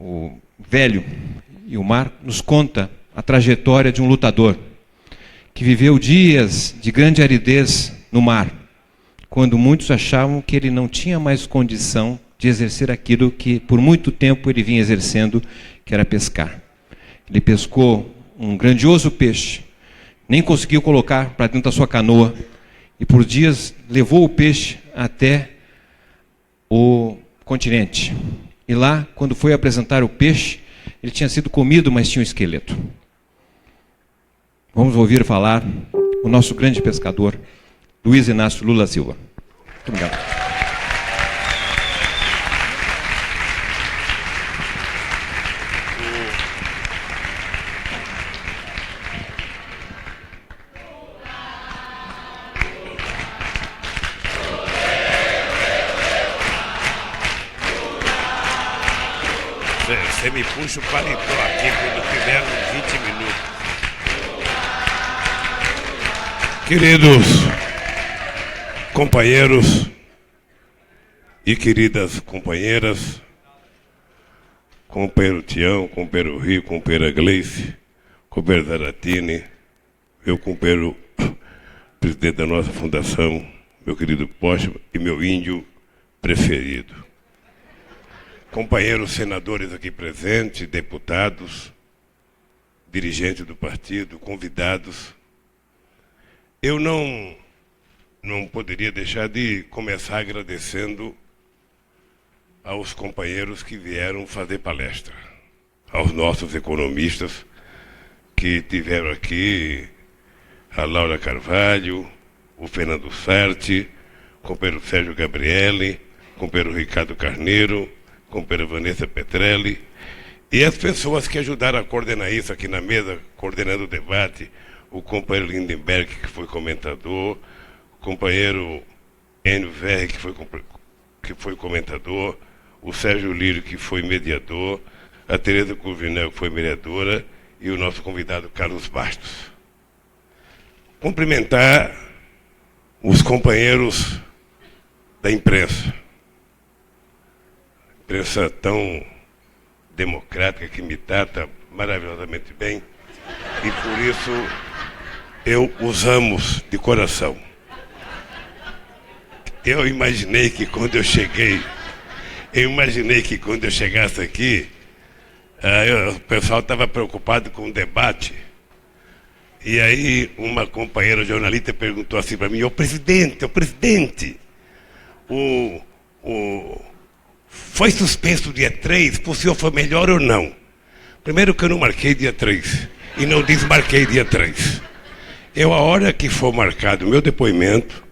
o velho e o mar, nos conta a trajetória de um lutador que viveu dias de grande aridez no mar, quando muitos achavam que ele não tinha mais condição de exercer aquilo que por muito tempo ele vinha exercendo, que era pescar. Ele pescou um grandioso peixe, nem conseguiu colocar para dentro da sua canoa, e por dias levou o peixe até o continente. E lá, quando foi apresentar o peixe, ele tinha sido comido, mas tinha um esqueleto. Vamos ouvir falar o nosso grande pescador, Luiz Inácio Lula Silva. Muito obrigado. Você me puxa o paletó aqui quando tiver uns 20 minutos. Queridos companheiros e queridas companheiras, companheiro Tião, companheiro Rio, companheira Gleice, companheiro Zaratini, meu companheiro presidente da nossa fundação, meu querido Pocha e meu índio preferido. Companheiros senadores aqui presentes, deputados, dirigentes do partido, convidados. Eu não poderia deixar de começar agradecendo aos companheiros que vieram fazer palestra, aos nossos economistas que tiveram aqui, a Laura Carvalho, o Fernando Sarti, o companheiro Sérgio Gabriele, o companheiro Ricardo Carneiro, companheira Vanessa Petrelli, e as pessoas que ajudaram a coordenar isso aqui na mesa, coordenando o debate, o companheiro Lindenberg, que foi comentador, o companheiro Enio Verri, que foi comentador, o Sérgio Lírio, que foi mediador, a Tereza Curvinel, que foi mediadora, e o nosso convidado Carlos Bastos. Cumprimentar os companheiros da imprensa. Imprensa tão democrática que me trata maravilhosamente bem, e por isso eu os amo de coração. Eu imaginei que quando eu chegasse aqui, o pessoal estava preocupado com o debate, e aí uma companheira jornalista perguntou assim para mim: ô presidente, foi suspenso o dia 3, por senhor foi melhor ou não? Primeiro que eu não marquei dia 3 e não desmarquei dia 3. A hora que for marcado o meu depoimento,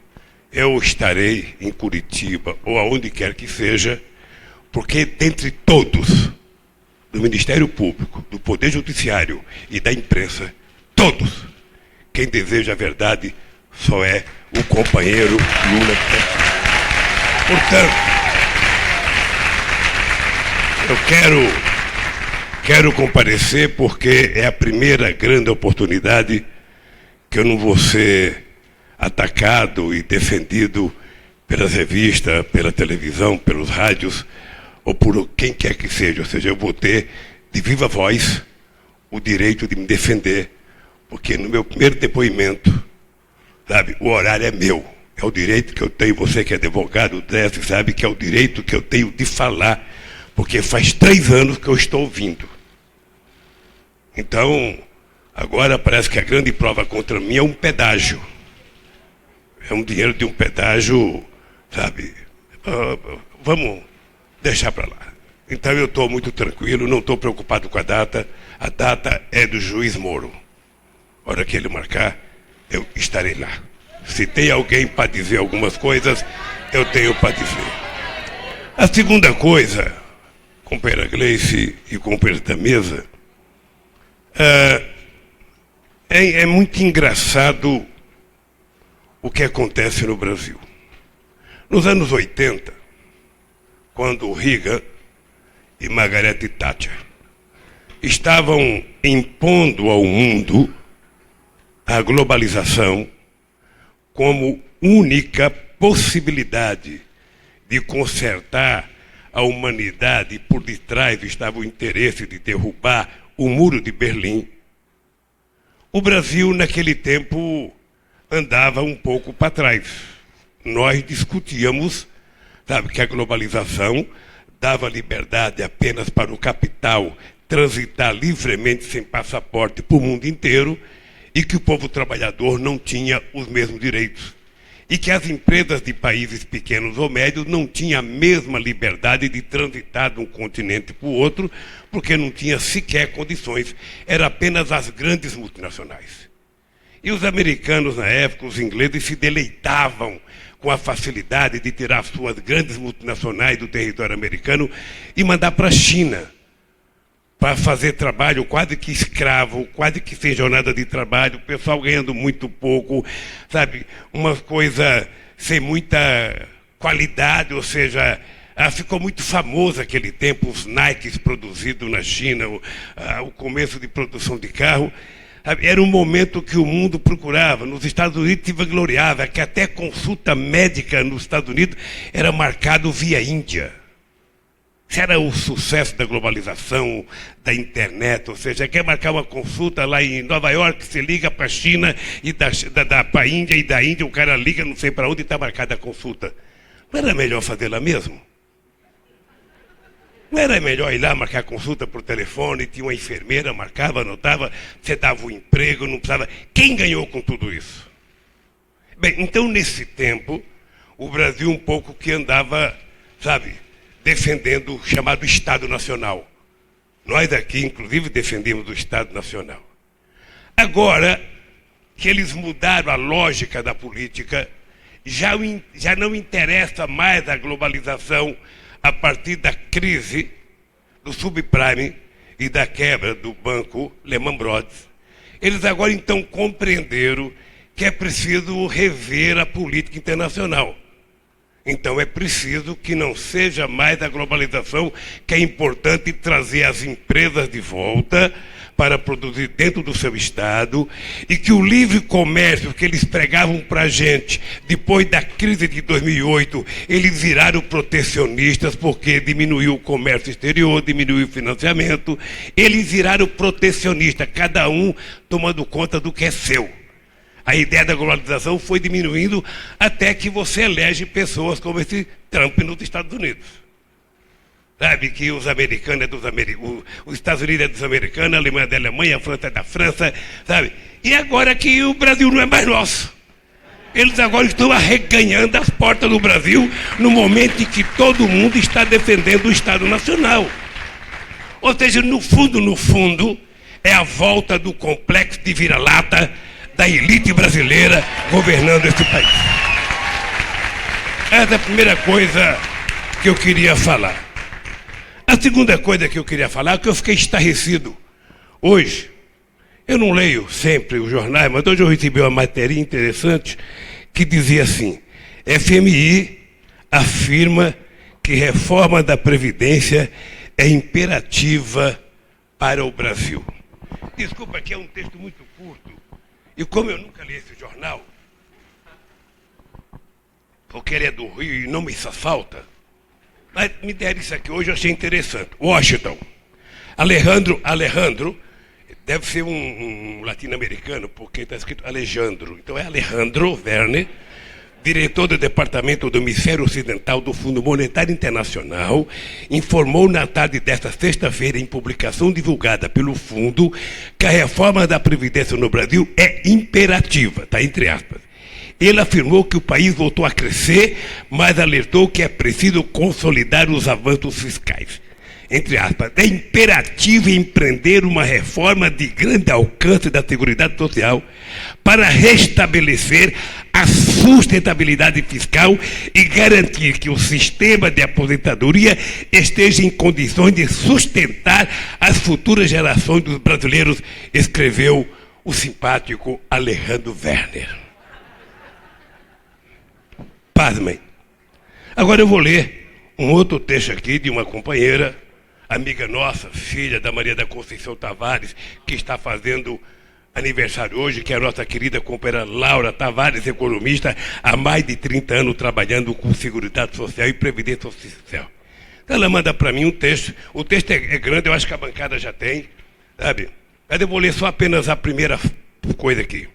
eu estarei em Curitiba ou aonde quer que seja, porque dentre todos, do Ministério Público, do Poder Judiciário e da imprensa, todos, quem deseja a verdade só é o companheiro Lula. Portanto, eu quero comparecer porque é a primeira grande oportunidade que eu não vou ser atacado e defendido pelas revistas, pela televisão, pelos rádios, ou por quem quer que seja. Ou seja, eu vou ter de viva voz o direito de me defender, porque no meu primeiro depoimento, sabe, o horário é meu. É o direito que eu tenho, você que é advogado, sabe que é o direito que eu tenho de falar, porque faz 3 anos que eu estou ouvindo. Então, agora parece que a grande prova contra mim é um pedágio. É um dinheiro de um pedágio, sabe? Vamos deixar para lá. Então eu estou muito tranquilo, não estou preocupado com a data. A data é do juiz Moro. A hora que ele marcar, eu estarei lá. Se tem alguém para dizer algumas coisas, eu tenho para dizer. A segunda coisa, companheira Gleice e companheiro da mesa, é muito engraçado o que acontece no Brasil. Nos anos 80, quando Reagan e Margaret Thatcher estavam impondo ao mundo a globalização como única possibilidade de consertar a humanidade e por detrás estava o interesse de derrubar o muro de Berlim, o Brasil, naquele tempo, andava um pouco para trás. Nós discutíamos, sabe, que a globalização dava liberdade apenas para o capital transitar livremente sem passaporte para o mundo inteiro e que o povo trabalhador não tinha os mesmos direitos. E que as empresas de países pequenos ou médios não tinham a mesma liberdade de transitar de um continente para o outro, porque não tinha sequer condições. Era apenas as grandes multinacionais. E os americanos, na época, os ingleses, se deleitavam com a facilidade de tirar suas grandes multinacionais do território americano e mandar para a China, para fazer trabalho quase que escravo, quase que sem jornada de trabalho, o pessoal ganhando muito pouco, sabe, uma coisa sem muita qualidade, ou seja, ficou muito famoso aquele tempo, os Nikes produzidos na China, o começo de produção de carro. Era um momento que o mundo procurava. Nos Estados Unidos se vangloriava que até consulta médica nos Estados Unidos era marcado via Índia. Isso era o sucesso da globalização, da internet, ou seja, quer marcar uma consulta lá em Nova York, você liga para a China e para a Índia, e da Índia o cara liga não sei para onde e está marcada a consulta. Não era melhor fazer lá mesmo? Não era melhor ir lá marcar consulta por telefone, tinha uma enfermeira, marcava, anotava, você dava um emprego, não precisava... Quem ganhou com tudo isso? Bem, então nesse tempo, o Brasil um pouco que andava, sabe, defendendo o chamado Estado Nacional. Nós aqui, inclusive, defendemos o Estado Nacional. Agora que eles mudaram a lógica da política, já não interessa mais a globalização a partir da crise do subprime e da quebra do banco Lehman Brothers. Eles agora, então, compreenderam que é preciso rever a política internacional. Então é preciso que não seja mais a globalização, que é importante trazer as empresas de volta para produzir dentro do seu estado, e que o livre comércio que eles pregavam para a gente, depois da crise de 2008, eles viraram protecionistas porque diminuiu o comércio exterior, diminuiu o financiamento, eles viraram protecionistas, cada um tomando conta do que é seu. A ideia da globalização foi diminuindo até que você elege pessoas como esse Trump nos Estados Unidos. Sabe que os americanos é dos americanos, os Estados Unidos é dos americanos, a Alemanha é da Alemanha, a França é da França, sabe? E agora que o Brasil não é mais nosso. Eles agora estão arreganhando as portas do Brasil no momento em que todo mundo está defendendo o Estado Nacional. Ou seja, no fundo, é a volta do complexo de vira-lata da elite brasileira governando esse país. Essa é a primeira coisa que eu queria falar. A segunda coisa que eu queria falar é que eu fiquei estarrecido. Hoje, eu não leio sempre os jornais, mas hoje eu recebi uma matéria interessante que dizia assim: FMI afirma que reforma da Previdência é imperativa para o Brasil. Desculpa, que é um texto muito curto. E como eu nunca li esse jornal, porque ele é do Rio e não me faz falta, mas me deram isso aqui hoje, eu achei interessante. Washington. Alejandro, deve ser um latino-americano, porque está escrito Alejandro. Então é Alejandro Werner, diretor do Departamento do Hemisfério Ocidental do Fundo Monetário Internacional, informou na tarde desta sexta-feira, em publicação divulgada pelo fundo, que a reforma da Previdência no Brasil é imperativa, está entre aspas. Ele afirmou que o país voltou a crescer, mas alertou que é preciso consolidar os avanços fiscais. Entre aspas, é imperativo empreender uma reforma de grande alcance da Seguridade Social para restabelecer a sustentabilidade fiscal e garantir que o sistema de aposentadoria esteja em condições de sustentar as futuras gerações dos brasileiros, escreveu o simpático Alejandro Werner. Pasmem. Agora eu vou ler um outro texto aqui de uma companheira, amiga nossa, filha da Maria da Conceição Tavares, que está fazendo aniversário hoje, que é a nossa querida companheira Laura Tavares, economista, há mais de 30 anos trabalhando com Seguridade Social e Previdência Social. Ela manda para mim um texto, o texto é grande, eu acho que a bancada já tem, sabe? Mas eu vou ler só apenas a primeira coisa aqui.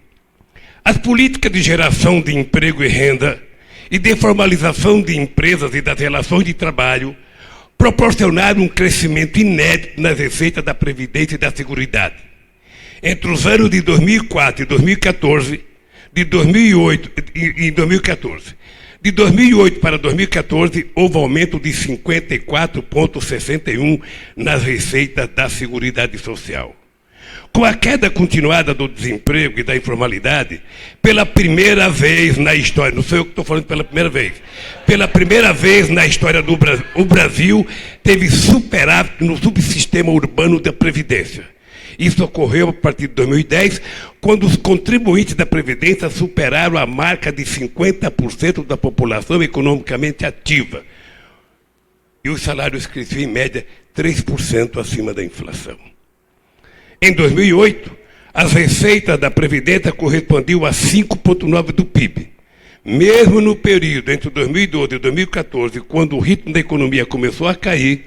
As políticas de geração de emprego e renda e de formalização de empresas e das relações de trabalho proporcionaram um crescimento inédito nas receitas da Previdência e da Seguridade. Entre os anos de 2004 e 2014, de 2008 para 2014, houve aumento de 54,61% nas receitas da Seguridade Social. Com a queda continuada do desemprego e da informalidade, pela primeira vez na história, não sou eu que estou falando pela primeira vez na história do Brasil, o Brasil teve superávit no subsistema urbano da Previdência. Isso ocorreu a partir de 2010, quando os contribuintes da Previdência superaram a marca de 50% da população economicamente ativa. E os salários cresciam, em média, 3% acima da inflação. Em 2008, as receitas da Previdência correspondiam a 5,9% do PIB. Mesmo no período entre 2012 e 2014, quando o ritmo da economia começou a cair,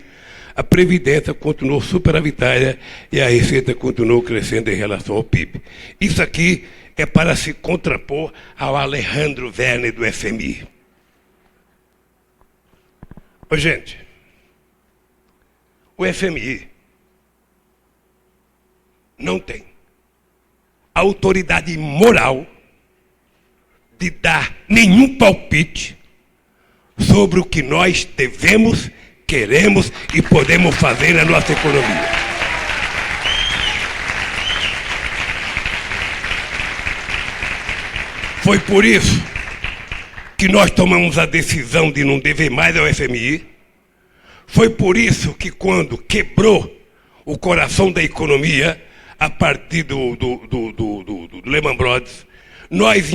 a Previdência continuou superavitária e a receita continuou crescendo em relação ao PIB. Isso aqui é para se contrapor ao Alejandro Werner do FMI. Ô, gente, o FMI não tem autoridade moral de dar nenhum palpite sobre o que nós devemos, queremos e podemos fazer na nossa economia. Foi por isso que nós tomamos a decisão de não dever mais ao FMI. Foi por isso que, quando quebrou o coração da economia, a partir do Lehman Brothers, nós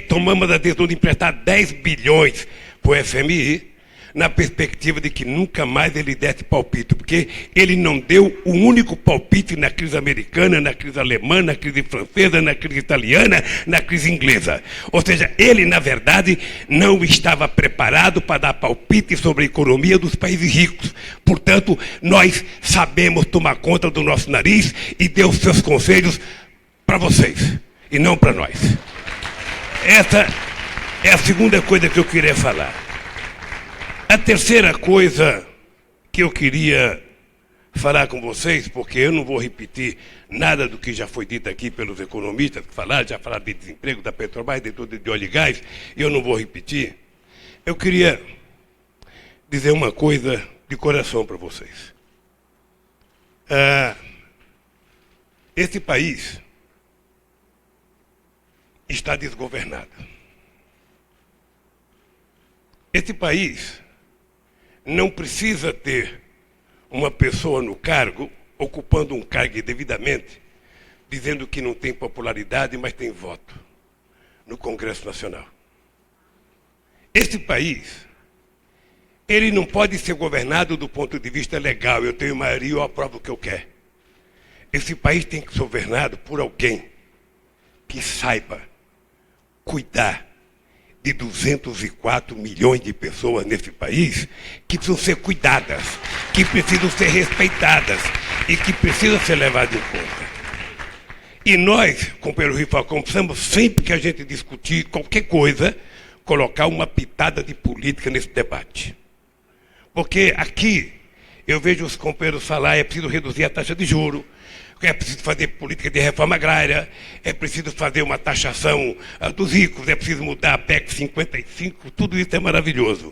tomamos a decisão de emprestar 10 bilhões para o FMI, na perspectiva de que nunca mais ele desse palpite, porque ele não deu o único palpite na crise americana, na crise alemã, na crise francesa, na crise italiana, na crise inglesa. Ou seja, ele, na verdade, não estava preparado para dar palpite sobre a economia dos países ricos. Portanto, nós sabemos tomar conta do nosso nariz e deu os seus conselhos para vocês, e não para nós. Essa é a segunda coisa que eu queria falar. A terceira coisa que eu queria falar com vocês, porque eu não vou repetir nada do que já foi dito aqui pelos economistas que falaram, já falaram de desemprego, da Petrobras, de óleo e gás, e eu não vou repetir. Eu queria dizer uma coisa de coração para vocês. Esse país está desgovernado. Esse país não precisa ter uma pessoa no cargo, ocupando um cargo indevidamente, dizendo que não tem popularidade, mas tem voto no Congresso Nacional. Esse país, ele não pode ser governado do ponto de vista legal. Eu tenho maioria, eu aprovo o que eu quero. Esse país tem que ser governado por alguém que saiba cuidar de 204 milhões de pessoas nesse país que precisam ser cuidadas, que precisam ser respeitadas e que precisam ser levadas em conta. E nós, companheiro Rui Falcão, precisamos, sempre que a gente discutir qualquer coisa, colocar uma pitada de política nesse debate. Porque aqui eu vejo os companheiros falar, é preciso reduzir a taxa de juros, é preciso fazer política de reforma agrária, é preciso fazer uma taxação dos ricos, é preciso mudar a PEC 55, tudo isso é maravilhoso.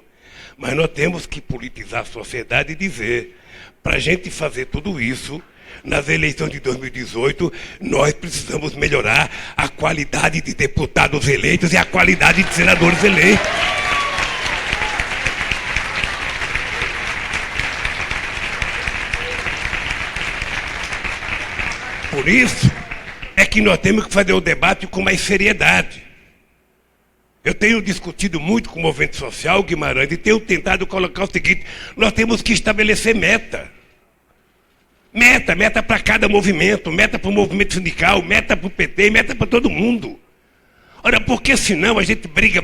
Mas nós temos que politizar a sociedade e dizer, para a gente fazer tudo isso, nas eleições de 2018, nós precisamos melhorar a qualidade de deputados eleitos e a qualidade de senadores eleitos. Por isso é que nós temos que fazer o debate com mais seriedade. Eu tenho discutido muito com o movimento social, Guimarães, e tenho tentado colocar o seguinte: nós temos que estabelecer meta. Meta para cada movimento, meta para o movimento sindical, meta para o PT, meta para todo mundo. Ora, porque senão a gente briga,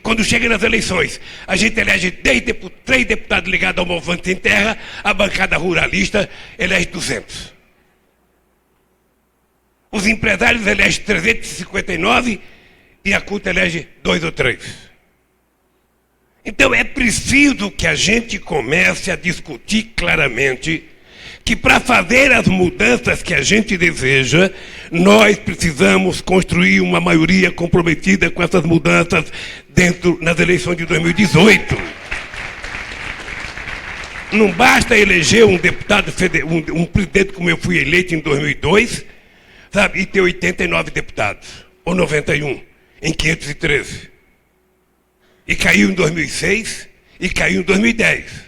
Quando chega nas eleições, a gente elege 3 deputados ligados ao Movimento Sem Terra, a bancada ruralista elege 200. Os empresários elegem 359 e a CUT elege 2 ou 3. Então é preciso que a gente comece a discutir claramente que para fazer as mudanças que a gente deseja, nós precisamos construir uma maioria comprometida com essas mudanças nas eleições de 2018. Não basta eleger um deputado, um presidente como eu fui eleito em 2002, sabe, e ter 89 deputados, ou 91, em 513. E caiu em 2006 e caiu em 2010.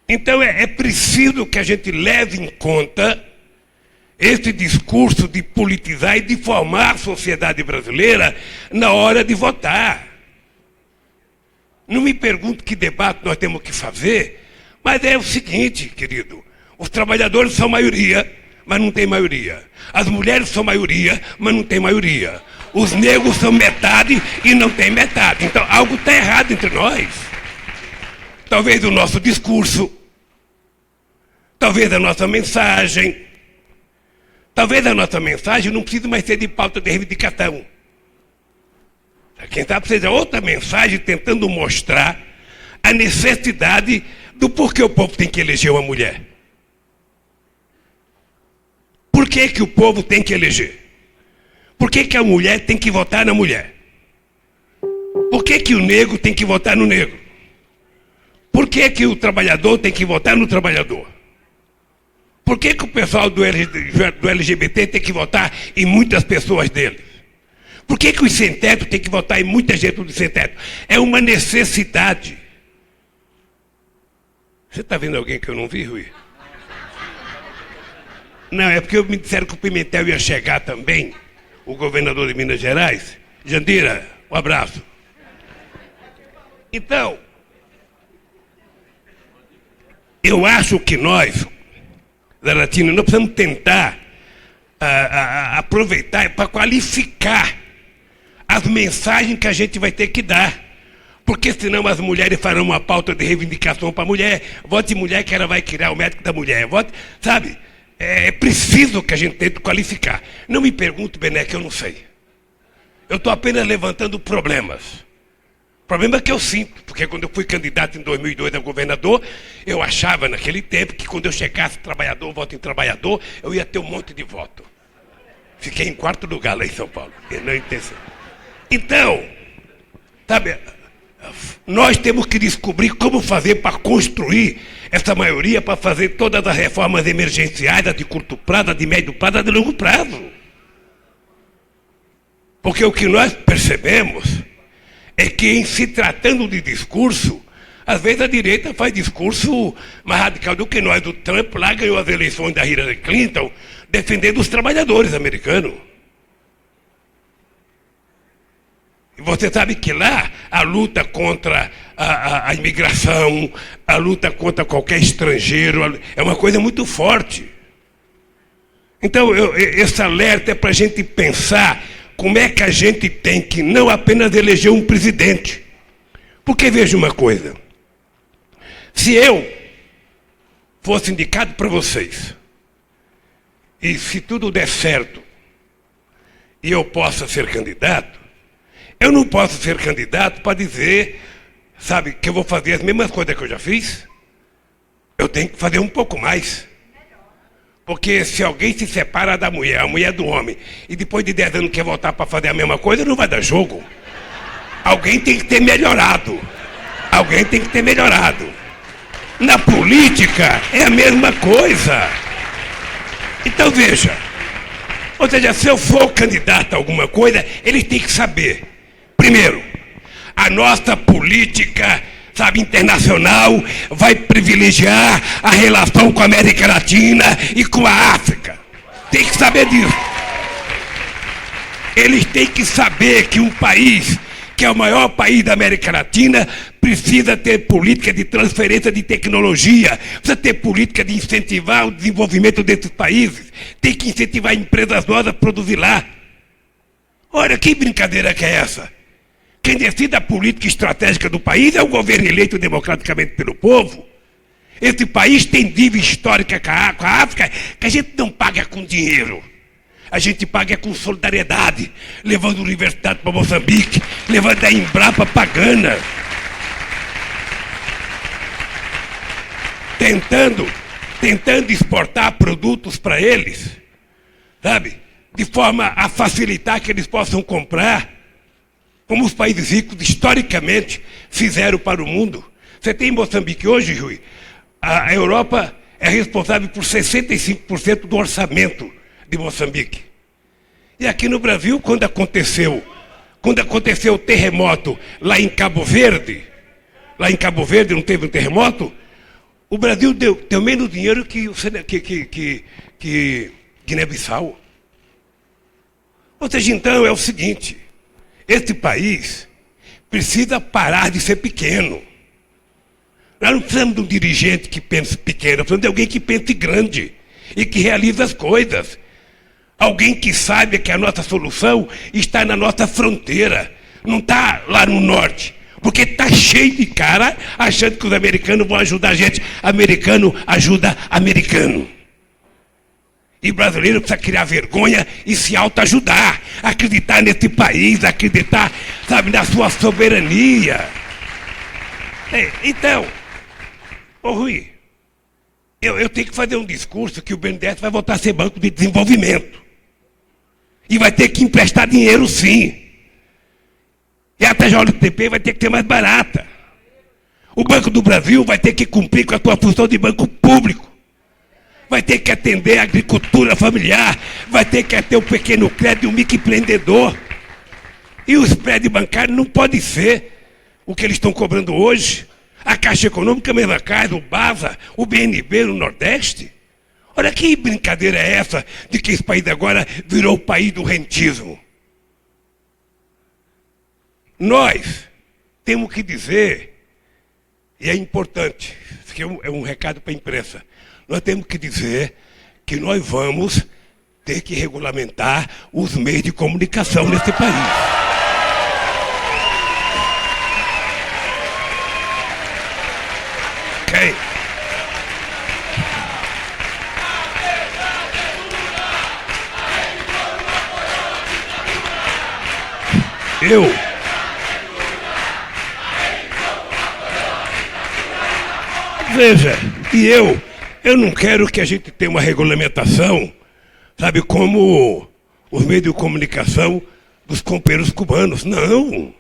Então é preciso que a gente leve em conta esse discurso de politizar e de formar a sociedade brasileira na hora de votar. Não me pergunte que debate nós temos que fazer, mas é o seguinte, querido, os trabalhadores são maioria, mas não tem maioria. As mulheres são maioria, mas não tem maioria. Os negros são metade e não tem metade. Então algo está errado entre nós. Talvez o nosso discurso, talvez a nossa mensagem, não precise mais ser de pauta de reivindicação. Quem sabe seja outra mensagem tentando mostrar a necessidade do porquê o povo tem que eleger uma mulher. Por que que o povo tem que eleger? Por que que a mulher tem que votar na mulher? Por que que o negro tem que votar no negro? Por que que o trabalhador tem que votar no trabalhador? Por que que o pessoal do LGBT tem que votar em muitas pessoas deles? Por que que os sem-teto tem que votar em muita gente do sem-teto? É uma necessidade. Você está vendo alguém que eu não vi, Rui? Não, é porque me disseram que o Pimentel ia chegar também, o governador de Minas Gerais. Jandira, um abraço. Então, eu acho que nós, da Latina, nós precisamos tentar aproveitar para qualificar as mensagens que a gente vai ter que dar. Porque senão as mulheres farão uma pauta de reivindicação para a mulher. Vote mulher que ela vai criar o médico da mulher. Vote, sabe? É preciso que a gente tente qualificar. Não me pergunte, Bené, que eu não sei. Eu estou apenas levantando problemas. Problema que eu sinto, porque quando eu fui candidato em 2002 a governador, eu achava naquele tempo que quando eu chegasse trabalhador, voto em trabalhador, eu ia ter um monte de voto. Fiquei em 4º lugar lá em São Paulo. Então, sabe, nós temos que descobrir como fazer para construir essa maioria, para fazer todas as reformas emergenciais, as de curto prazo, as de médio prazo, as de longo prazo. Porque o que nós percebemos é que, em se tratando de discurso, às vezes a direita faz discurso mais radical do que nós. O Trump lá ganhou as eleições da Hillary Clinton defendendo os trabalhadores americanos. E você sabe que lá a luta contra a imigração, a luta contra qualquer estrangeiro, é uma coisa muito forte. Então, esse alerta é para a gente pensar como é que a gente tem que não apenas eleger um presidente. Porque veja uma coisa, se eu fosse indicado para vocês, e se tudo der certo, e eu possa ser candidato, eu não posso ser candidato para dizer, sabe, que eu vou fazer as mesmas coisas que eu já fiz. Eu tenho que fazer um pouco mais. Porque se alguém se separa da mulher, a mulher do homem, e depois de 10 anos quer voltar para fazer a mesma coisa, não vai dar jogo. Alguém tem que ter melhorado. Alguém tem que ter melhorado. Na política é a mesma coisa. Então veja, ou seja, se eu for candidato a alguma coisa, eles têm que saber. Primeiro, a nossa política, sabe, internacional vai privilegiar a relação com a América Latina e com a África. Tem que saber disso. Eles têm que saber que um país, que é o maior país da América Latina, precisa ter política de transferência de tecnologia, precisa ter política de incentivar o desenvolvimento desses países, tem que incentivar empresas novas a produzir lá. Olha, que brincadeira que é essa? Quem decide a política estratégica do país é o governo eleito democraticamente pelo povo. Esse país tem dívida histórica com a África que a gente não paga com dinheiro. A gente paga com solidariedade, levando universidade para Moçambique, levando a Embrapa para Gana. Tentando exportar produtos para eles, sabe? De forma a facilitar que eles possam comprar, como os países ricos historicamente fizeram para o mundo. Você tem em Moçambique hoje, Rui, a Europa é responsável por 65% do orçamento de Moçambique. E aqui no Brasil, quando aconteceu o terremoto lá em Cabo Verde não teve um terremoto, o Brasil deu menos dinheiro que Guiné-Bissau. Ou seja, então é o seguinte, esse país precisa parar de ser pequeno. Nós não precisamos de um dirigente que pense pequeno, nós precisamos de alguém que pense grande e que realize as coisas. Alguém que saiba que a nossa solução está na nossa fronteira, não está lá no norte. Porque está cheio de cara achando que os americanos vão ajudar a gente. Americano ajuda americano. E brasileiro precisa criar vergonha e se autoajudar. Acreditar nesse país, acreditar, sabe, na sua soberania. Então, ô Rui, eu tenho que fazer um discurso que o BNDES vai voltar a ser banco de desenvolvimento. E vai ter que emprestar dinheiro sim. E a TJLTP vai ter que ser mais barata. O Banco do Brasil vai ter que cumprir com a sua função de banco público. Vai ter que atender a agricultura familiar. Vai ter que atender o pequeno crédito e o microempreendedor. E o spread bancário não pode ser o que eles estão cobrando hoje. A Caixa Econômica, a mesma coisa, o BASA, o BNB no Nordeste. Olha que brincadeira é essa de que esse país agora virou o país do rentismo. Nós temos que dizer, e é importante, isso aqui é um recado para a imprensa, nós temos que dizer que nós vamos ter que regulamentar os meios de comunicação nesse país. Ok? Veja, eu não quero que a gente tenha uma regulamentação, sabe, como os meios de comunicação dos companheiros cubanos, não.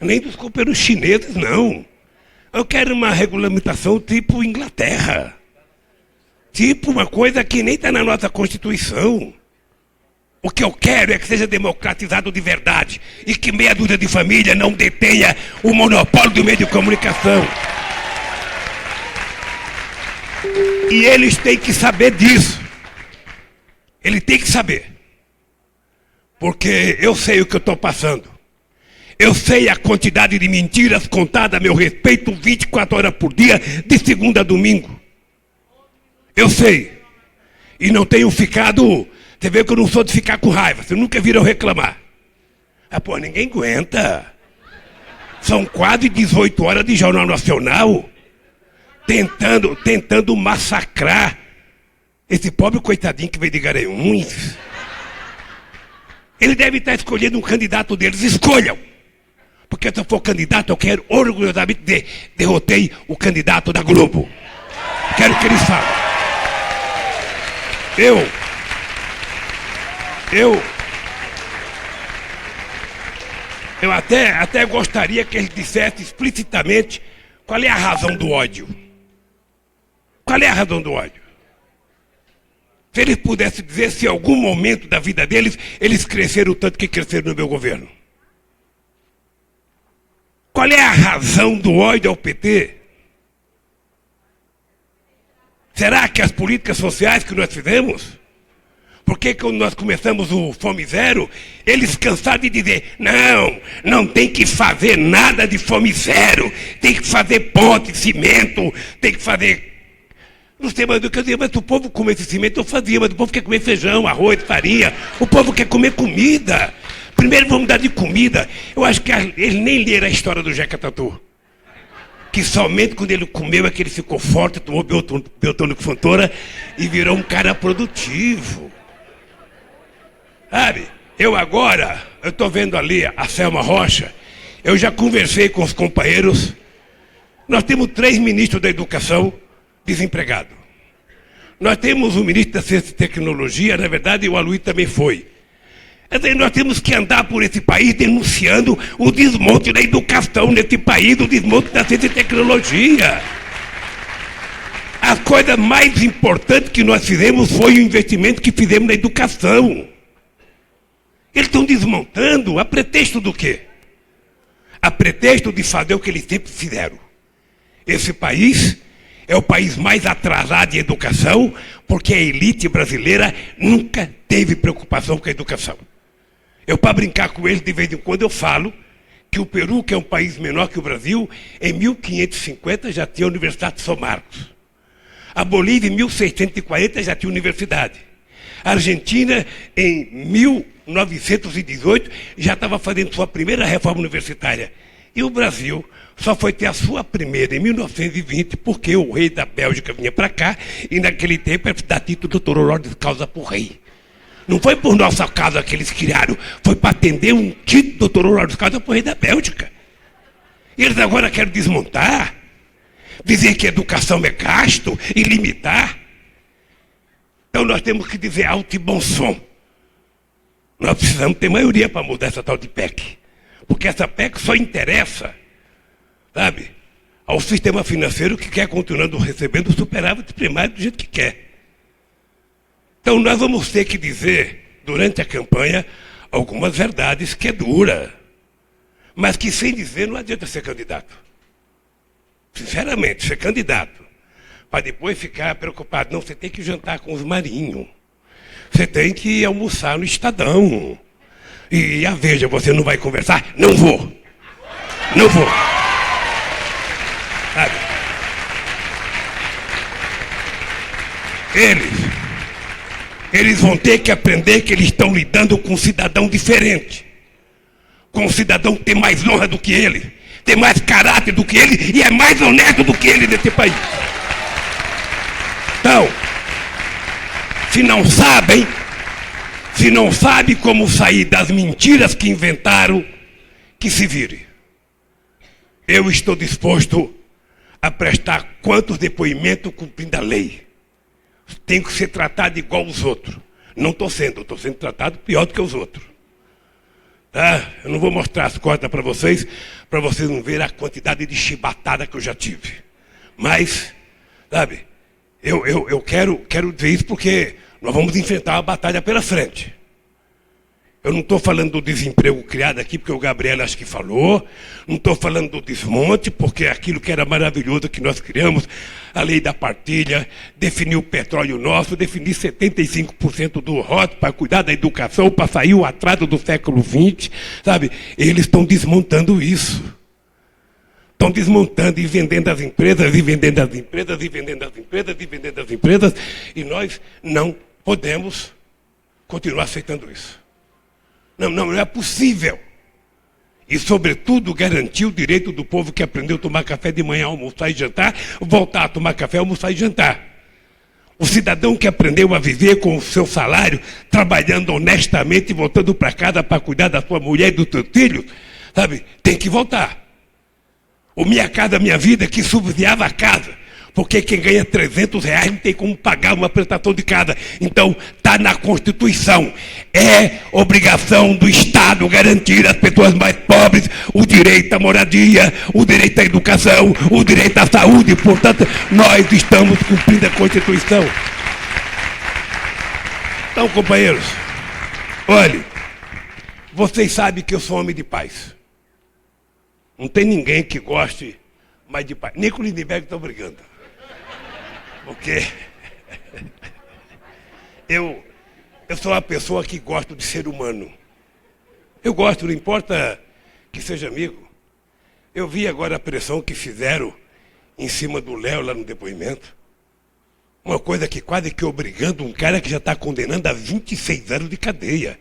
Nem dos companheiros chineses, não. Eu quero uma regulamentação tipo Inglaterra. Tipo uma coisa que nem está na nossa Constituição. O que eu quero é que seja democratizado de verdade e que meia dúzia de família não detenha o monopólio do meio de comunicação. E eles têm que saber disso. Ele tem que saber. Porque eu sei o que eu estou passando. Eu sei a quantidade de mentiras contadas a meu respeito 24 horas por dia, de segunda a domingo. Eu sei. E não tenho ficado... Você vê que eu não sou de ficar com raiva. Você nunca viram eu reclamar. Ah, pô, ninguém aguenta. São quase 18 horas de Jornal Nacional. Tentando massacrar esse pobre coitadinho que veio de Garanhuns. Ele deve estar escolhendo um candidato deles. Escolham. Porque se eu for candidato, eu quero orgulhosamente dizer: derrotei o candidato da Globo. Quero que eles falem. Eu até gostaria que eles dissessem explicitamente qual é a razão do ódio. Qual é a razão do ódio? Se eles pudessem dizer se em algum momento da vida deles, eles cresceram o tanto que cresceram no meu governo. Qual é a razão do ódio ao PT? Será que as políticas sociais que nós fizemos? Porque quando nós começamos o Fome Zero, eles cansaram de dizer: não tem que fazer nada de Fome Zero, tem que fazer ponte, cimento, tem que fazer... Não sei mais do que eu dizia, mas o povo come esse cimento, eu fazia, mas o povo quer comer feijão, arroz, farinha, o povo quer comer comida. Primeiro vamos dar de comida. Eu acho que ele nem leram a história do Jeca Tatu. Que somente quando ele comeu é que ele ficou forte, tomou biotônico Fontoura e virou um cara produtivo. Sabe? Eu estou vendo ali a Selma Rocha, eu já conversei com os companheiros. Nós temos 3 ministros da educação desempregados. Nós temos o ministro da Ciência e Tecnologia, na verdade o Aloysio também foi. Nós temos que andar por esse país denunciando o desmonte da educação nesse país, o desmonte da ciência e tecnologia. A coisa mais importante que nós fizemos foi o investimento que fizemos na educação. Eles estão desmontando a pretexto do quê? A pretexto de fazer o que eles sempre fizeram. Esse país é o país mais atrasado em educação, porque a elite brasileira nunca teve preocupação com a educação. Para brincar com eles, de vez em quando eu falo que o Peru, que é um país menor que o Brasil, em 1550 já tinha a Universidade de São Marcos. A Bolívia, em 1640, já tinha universidade. A Argentina, em 1918, já estava fazendo sua primeira reforma universitária. E o Brasil só foi ter a sua primeira em 1920, porque o rei da Bélgica vinha para cá, e naquele tempo era dar título de doutor honoris causa para o rei. Não foi por nossa causa que eles criaram, foi para atender um título de doutor honoris causa para o rei da Bélgica. E eles agora querem desmontar, dizer que educação é gasto e limitar. Então nós temos que dizer alto e bom som. Nós precisamos ter maioria para mudar essa tal de PEC. Porque essa PEC só interessa, sabe, ao sistema financeiro que quer continuando recebendo o superávit primário do jeito que quer. Então nós vamos ter que dizer, durante a campanha, algumas verdades que é dura. Mas que sem dizer não adianta ser candidato. Sinceramente, ser candidato. Para depois ficar preocupado. Não, você tem que jantar com os marinhos. Você tem que almoçar no Estadão. E a Veja, você não vai conversar? Não vou. Não vou. Sabe? Eles vão ter que aprender que eles estão lidando com um cidadão diferente. Com um cidadão que tem mais honra do que ele, tem mais caráter do que ele e é mais honesto do que ele nesse país. Então, se não sabe como sair das mentiras que inventaram, que se vire. Eu estou disposto a prestar quantos depoimentos cumprindo a lei. Tenho que ser tratado igual aos outros. Não estou sendo tratado pior do que os outros. Tá? Eu não vou mostrar as cordas para vocês não verem a quantidade de chibatada que eu já tive. Mas, sabe, eu quero dizer isso porque nós vamos enfrentar uma batalha pela frente. Eu não estou falando do desemprego criado aqui, porque o Gabriel acho que falou. Não estou falando do desmonte, porque aquilo que era maravilhoso que nós criamos, a lei da partilha, definir o petróleo nosso, definir 75% do ROT para cuidar da educação, para sair o atraso do século XX, sabe? Eles estão desmontando isso. Estão desmontando e vendendo as empresas, e vendendo as empresas, e vendendo as empresas, e vendendo as empresas, e nós não podemos continuar aceitando isso. Não é possível. E, sobretudo, garantir o direito do povo que aprendeu a tomar café de manhã, almoçar e jantar, voltar a tomar café, almoçar e jantar. O cidadão que aprendeu a viver com o seu salário, trabalhando honestamente e voltando para casa para cuidar da sua mulher e dos seus filhos, sabe, tem que voltar. O Minha Casa Minha Vida, que subsidiava a casa. Porque quem ganha R$300 não tem como pagar uma prestação de casa. Então, está na Constituição. É obrigação do Estado garantir às pessoas mais pobres o direito à moradia, o direito à educação, o direito à saúde. Portanto, nós estamos cumprindo a Constituição. Então, companheiros, olhe, vocês sabem que eu sou homem de paz. Não tem ninguém que goste mais de paz. Nem com o Lindenberg está brigando. Porque eu sou uma pessoa que gosto de ser humano. Eu gosto, não importa que seja amigo. Eu vi agora a pressão que fizeram em cima do Léo lá no depoimento. Uma coisa que quase que obrigando um cara que já está condenando a 26 anos de cadeia.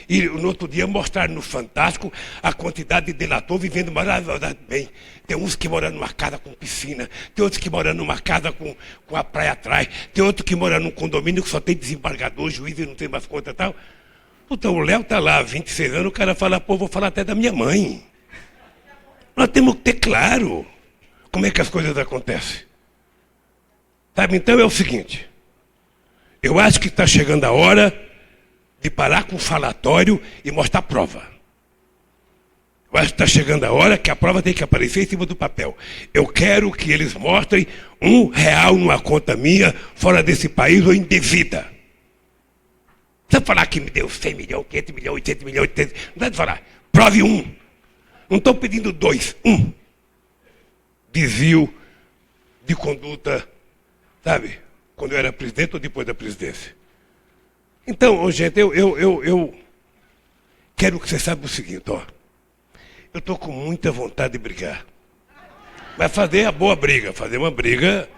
E no outro dia mostraram no Fantástico a quantidade de delator vivendo maravilhosamente bem. Tem uns que moram numa casa com piscina, tem outros que moram numa casa com a praia atrás, tem outro que mora num condomínio que só tem desembargador, juiz e não tem mais conta e tal. Então o Léo está lá há 26 anos, o cara fala, pô, vou falar até da minha mãe. Nós temos que ter claro como é que as coisas acontecem. Sabe, então é o seguinte, eu acho que está chegando a hora de parar com o falatório e mostrar prova. Eu acho que está chegando a hora que a prova tem que aparecer em cima do papel. Eu quero que eles mostrem R$1 numa conta minha, fora desse país ou indevida. Não precisa falar que me deu 100 milhões, 500 milhões, 800 milhões, 800... Não dá de falar. Prove 1. Não estou pedindo 2. 1. Desvio de conduta, sabe? Quando eu era presidente ou depois da presidência. Então, gente, eu quero que você saiba o seguinte, ó. Eu estou com muita vontade de brigar. Mas fazer a boa briga, fazer uma briga,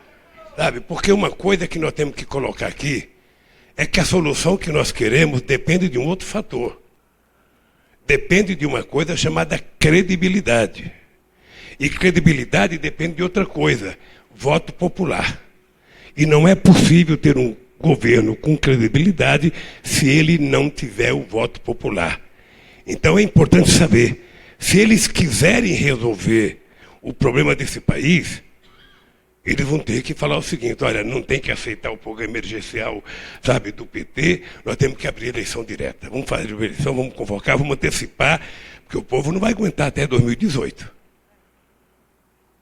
sabe? Porque uma coisa que nós temos que colocar aqui é que a solução que nós queremos depende de um outro fator. Depende de uma coisa chamada credibilidade. E credibilidade depende de outra coisa, voto popular. E não é possível ter um governo com credibilidade se ele não tiver o voto popular. Então é importante saber, se eles quiserem resolver o problema desse país, eles vão ter que falar o seguinte, olha, não tem que aceitar o programa emergencial, sabe, do PT, nós temos que abrir eleição direta. Vamos fazer eleição, vamos convocar, vamos antecipar, porque o povo não vai aguentar até 2018.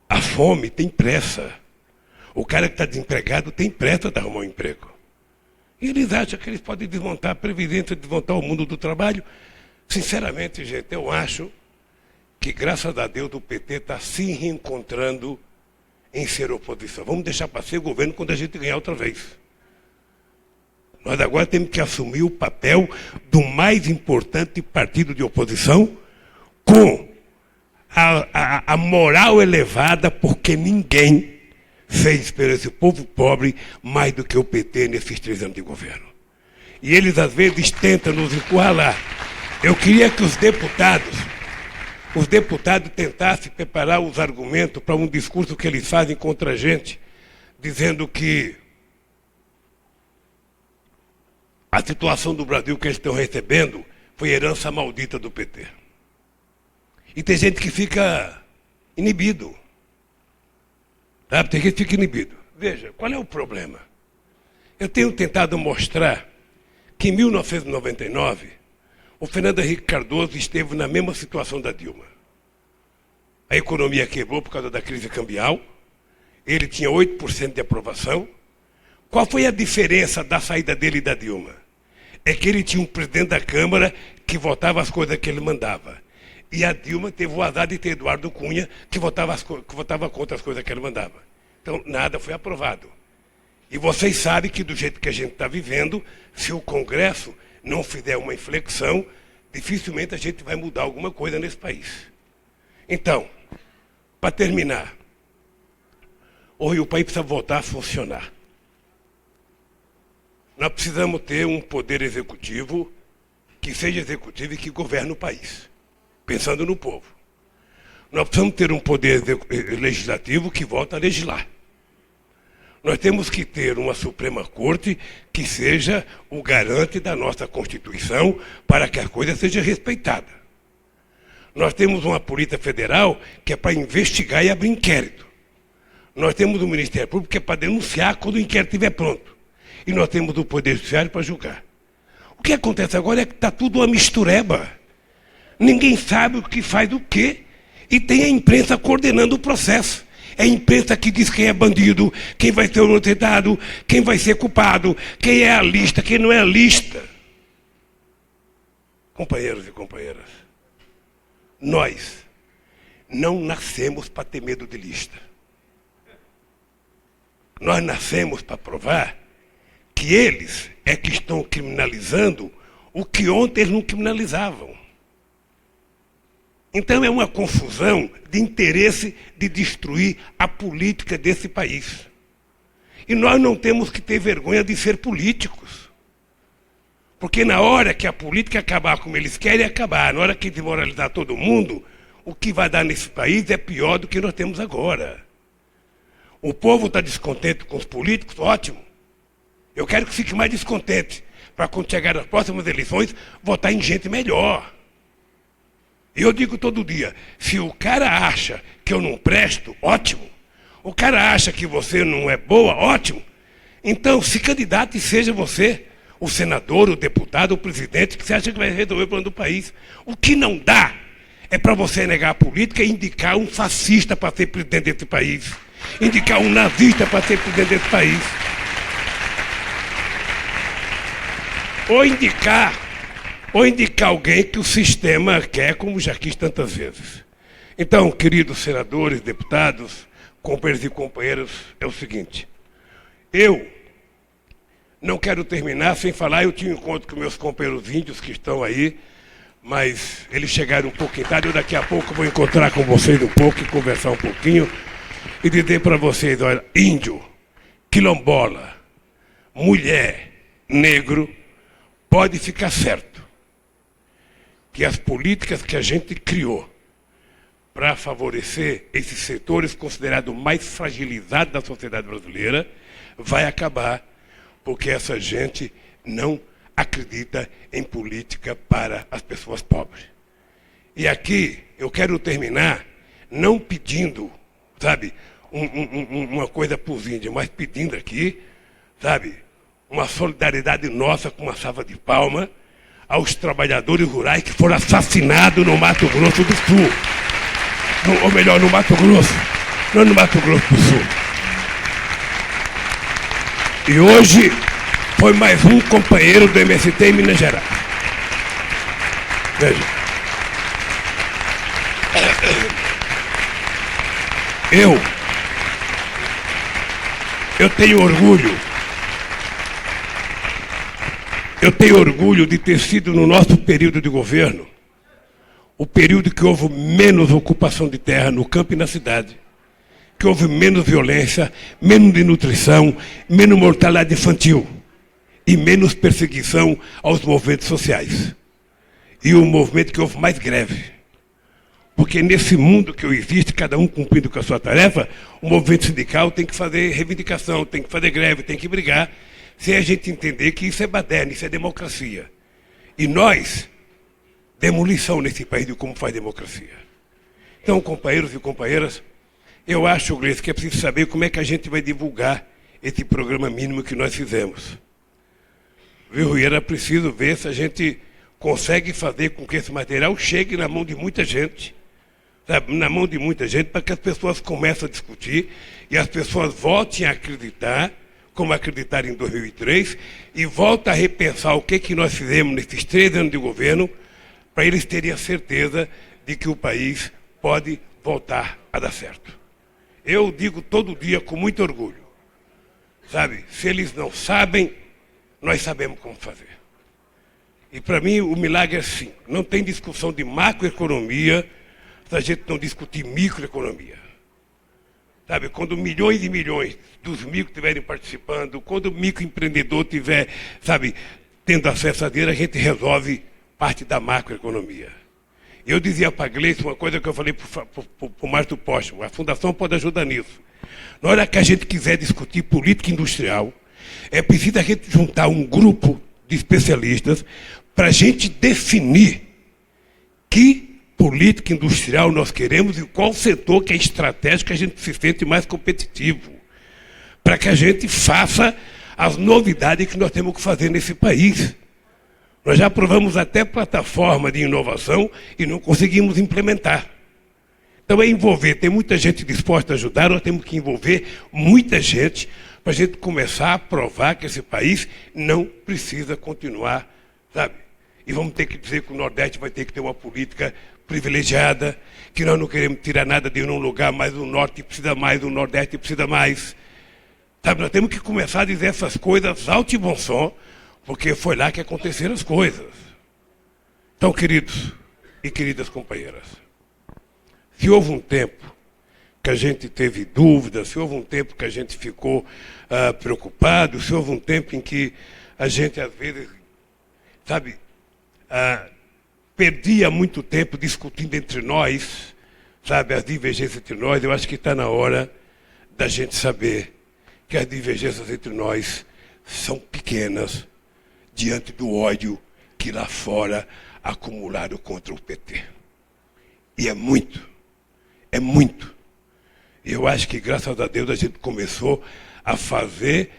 A fome tem pressa. O cara que está desempregado tem pressa de arrumar um emprego. E eles acham que eles podem desmontar a Previdência, desmontar o mundo do trabalho. Sinceramente, gente, eu acho que, graças a Deus, o PT está se reencontrando em ser oposição. Vamos deixar para ser governo quando a gente ganhar outra vez. Nós agora temos que assumir o papel do mais importante partido de oposição com a moral elevada, porque ninguém fez para esse povo pobre mais do que o PT nesses 3 anos de governo. E eles, às vezes, tentam nos encurralar. Eu queria que os deputados tentassem preparar os argumentos para um discurso que eles fazem contra a gente, dizendo que a situação do Brasil que eles estão recebendo foi herança maldita do PT. E tem gente que fica inibido. Sabe? Tem gente que fica inibido. Veja, qual é o problema? Eu tenho tentado mostrar que em 1999, o Fernando Henrique Cardoso esteve na mesma situação da Dilma. A economia quebrou por causa da crise cambial, ele tinha 8% de aprovação. Qual foi a diferença da saída dele e da Dilma? É que ele tinha um presidente da Câmara que votava as coisas que ele mandava. E a Dilma teve o azar de ter Eduardo Cunha, que votava contra as coisas que ele mandava. Então, nada foi aprovado. E vocês sabem que, do jeito que a gente está vivendo, se o Congresso não fizer uma inflexão, dificilmente a gente vai mudar alguma coisa nesse país. Então, para terminar, hoje o país precisa voltar a funcionar. Nós precisamos ter um poder executivo que seja executivo e que governe o país, pensando no povo. Nós precisamos ter um poder legislativo que volta a legislar. Nós temos que ter uma Suprema Corte que seja o garante da nossa Constituição para que a coisa seja respeitada. Nós temos uma Polícia Federal que é para investigar e abrir inquérito. Nós temos o Ministério Público que é para denunciar quando o inquérito estiver pronto. E nós temos o Poder Judiciário para julgar. O que acontece agora é que está tudo uma mistureba. Ninguém sabe o que faz o quê. E tem a imprensa coordenando o processo. É a imprensa que diz quem é bandido, quem vai ser inocentado, quem vai ser culpado, quem é a lista, quem não é a lista. Companheiros e companheiras, nós não nascemos para ter medo de lista. Nós nascemos para provar que eles é que estão criminalizando o que ontem eles não criminalizavam. Então é uma confusão de interesse de destruir a política desse país. E nós não temos que ter vergonha de ser políticos. Porque na hora que a política acabar como eles querem acabar, na hora que desmoralizar todo mundo, o que vai dar nesse país é pior do que nós temos agora. O povo está descontente com os políticos? Ótimo. Eu quero que fique mais descontente, para quando chegar as próximas eleições, votar em gente melhor. E eu digo todo dia, se o cara acha que eu não presto, ótimo. O cara acha que você não é boa, ótimo. Então, se candidate e seja você o senador, o deputado, o presidente, que você acha que vai resolver o problema do país. O que não dá é para você negar a política e indicar um fascista para ser presidente desse país. Indicar um nazista para ser presidente desse país. Ou indicar alguém que o sistema quer, como já quis tantas vezes. Então, queridos senadores, deputados, companheiros e companheiras, é o seguinte. Eu não quero terminar sem falar, eu tinha um encontro com meus companheiros índios que estão aí, mas eles chegaram um pouquinho tarde, eu daqui a pouco vou encontrar com vocês um pouco e conversar um pouquinho e dizer para vocês, olha, índio, quilombola, mulher, negro, pode ficar certo que as políticas que a gente criou para favorecer esses setores considerados mais fragilizados da sociedade brasileira vai acabar, porque essa gente não acredita em política para as pessoas pobres. E aqui eu quero terminar não pedindo, sabe, uma coisa para os índios, mas pedindo aqui, sabe, uma solidariedade nossa com uma salva de palma aos trabalhadores rurais que foram assassinados no Mato Grosso do Sul. Ou melhor, no Mato Grosso, não no Mato Grosso do Sul. E hoje foi mais um companheiro do MST em Minas Gerais. Veja. Eu tenho orgulho. Eu tenho orgulho de ter sido, no nosso período de governo, o período que houve menos ocupação de terra no campo e na cidade, que houve menos violência, menos desnutrição, menos mortalidade infantil e menos perseguição aos movimentos sociais. E o movimento que houve mais greve. Porque nesse mundo que existe, cada um cumprindo com a sua tarefa, o movimento sindical tem que fazer reivindicação, tem que fazer greve, tem que brigar, sem a gente entender que isso é baderna, isso é democracia. E nós demos lição nesse país de como faz democracia. Então, companheiros e companheiras, eu acho, Gleice, que é preciso saber como é que a gente vai divulgar esse programa mínimo que nós fizemos. Viu, e era preciso ver se a gente consegue fazer com que esse material chegue na mão de muita gente, sabe? Na mão de muita gente, para que as pessoas comecem a discutir e as pessoas voltem a acreditar, como acreditaram em 2003, e voltem a repensar o que nós fizemos nesses 3 anos de governo, para eles terem a certeza de que o país pode voltar a dar certo. Eu digo todo dia com muito orgulho, sabe? Se eles não sabem, nós sabemos como fazer. E para mim o milagre é assim, não tem discussão de macroeconomia se a gente não discutir microeconomia. Sabe, quando milhões e milhões dos micros estiverem participando, quando o microempreendedor estiver, sabe, tendo acesso a dinheiro, a gente resolve parte da macroeconomia. Eu dizia para a Gleice uma coisa que eu falei para o Márcio Postman, a Fundação pode ajudar nisso. Na hora que a gente quiser discutir política industrial, é preciso a gente juntar um grupo de especialistas para a gente definir que política industrial nós queremos e qual setor que é estratégico que a gente se sente mais competitivo. Para que a gente faça as novidades que nós temos que fazer nesse país. Nós já aprovamos até plataforma de inovação e não conseguimos implementar. Então é envolver, tem muita gente disposta a ajudar, nós temos que envolver muita gente para a gente começar a provar que esse país não precisa continuar, sabe? E vamos ter que dizer que o Nordeste vai ter que ter uma política privilegiada, que nós não queremos tirar nada de um lugar, mas o Norte precisa mais, o Nordeste precisa mais. Sabe, nós temos que começar a dizer essas coisas alto e bom som, porque foi lá que aconteceram as coisas. Então, queridos e queridas companheiras, se houve um tempo que a gente teve dúvidas, se houve um tempo que a gente ficou preocupado, se houve um tempo em que a gente, às vezes, sabe, perdia muito tempo discutindo entre nós, sabe, as divergências entre nós. Eu acho que está na hora da gente saber que as divergências entre nós são pequenas diante do ódio que lá fora acumularam contra o PT. E é muito, é muito. E eu acho que, graças a Deus, a gente começou a fazer,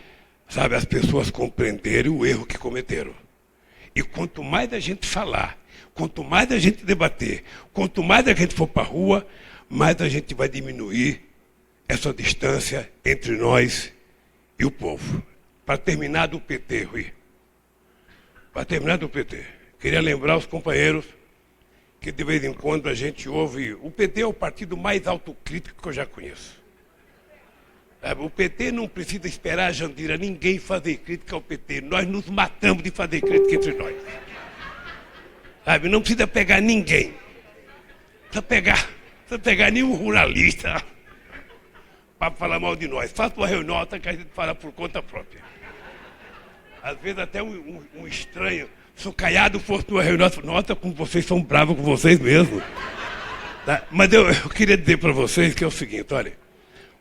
sabe, as pessoas compreenderem o erro que cometeram. E quanto mais a gente falar, quanto mais a gente debater, quanto mais a gente for para a rua, mais a gente vai diminuir essa distância entre nós e o povo. Para terminar do PT, Rui. Para terminar do PT. Queria lembrar os companheiros que de vez em quando a gente ouve... O PT é o partido mais autocrítico que eu já conheço. O PT não precisa esperar, Jandira, ninguém fazer crítica ao PT. Nós nos matamos de fazer crítica entre nós. Sabe? Não precisa pegar ninguém. Não precisa pegar nenhum ruralista para falar mal de nós. Faça uma reunião que a gente fala por conta própria. Às vezes até um estranho, se o Caiado fosse numa reunião, nota como vocês são bravos com vocês mesmos. Tá? Mas eu queria dizer para vocês que é o seguinte, olha,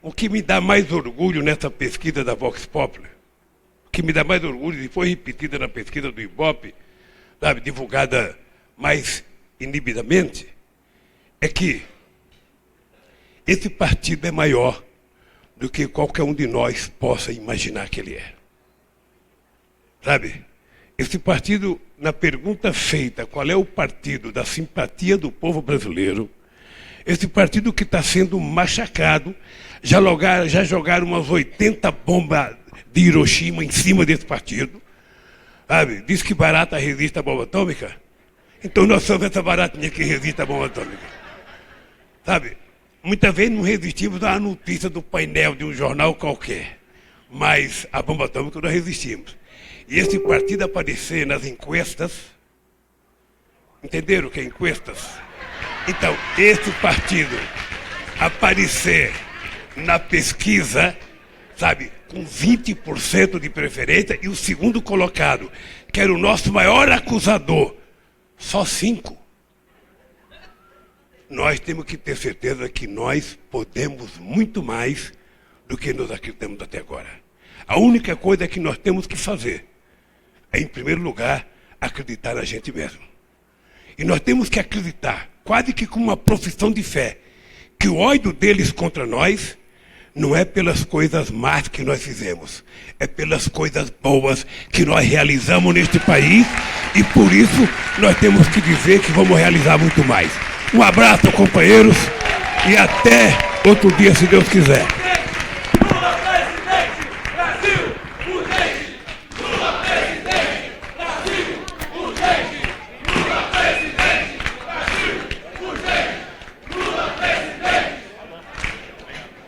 o que me dá mais orgulho nessa pesquisa da Vox Populi, o que me dá mais orgulho, e foi repetida na pesquisa do Ibope, sabe, divulgada mais inibidamente, é que esse partido é maior do que qualquer um de nós possa imaginar que ele é. Sabe? Esse partido, na pergunta feita, qual é o partido da simpatia do povo brasileiro, esse partido que está sendo massacrado, já jogaram umas 80 bombas de Hiroshima em cima desse partido, sabe? Diz que barata resiste à bomba atômica. Então nós somos essa baratinha que resiste à bomba atômica. Sabe? Muitas vezes não resistimos à notícia do painel de um jornal qualquer, mas a bomba atômica nós resistimos. E esse partido aparecer nas encuestas, entenderam o que é encuestas? Então, esse partido aparecer na pesquisa, sabe, com 20% de preferência, e o segundo colocado, que era o nosso maior acusador, só 5%. Nós temos que ter certeza que nós podemos muito mais do que nós acreditamos até agora. A única coisa que nós temos que fazer é, em primeiro lugar, acreditar na gente mesmo. E nós temos que acreditar, quase que com uma profissão de fé, que o ódio deles contra nós não é pelas coisas más que nós fizemos, é pelas coisas boas que nós realizamos neste país, e por isso nós temos que dizer que vamos realizar muito mais. Um abraço, companheiros, e até outro dia, se Deus quiser.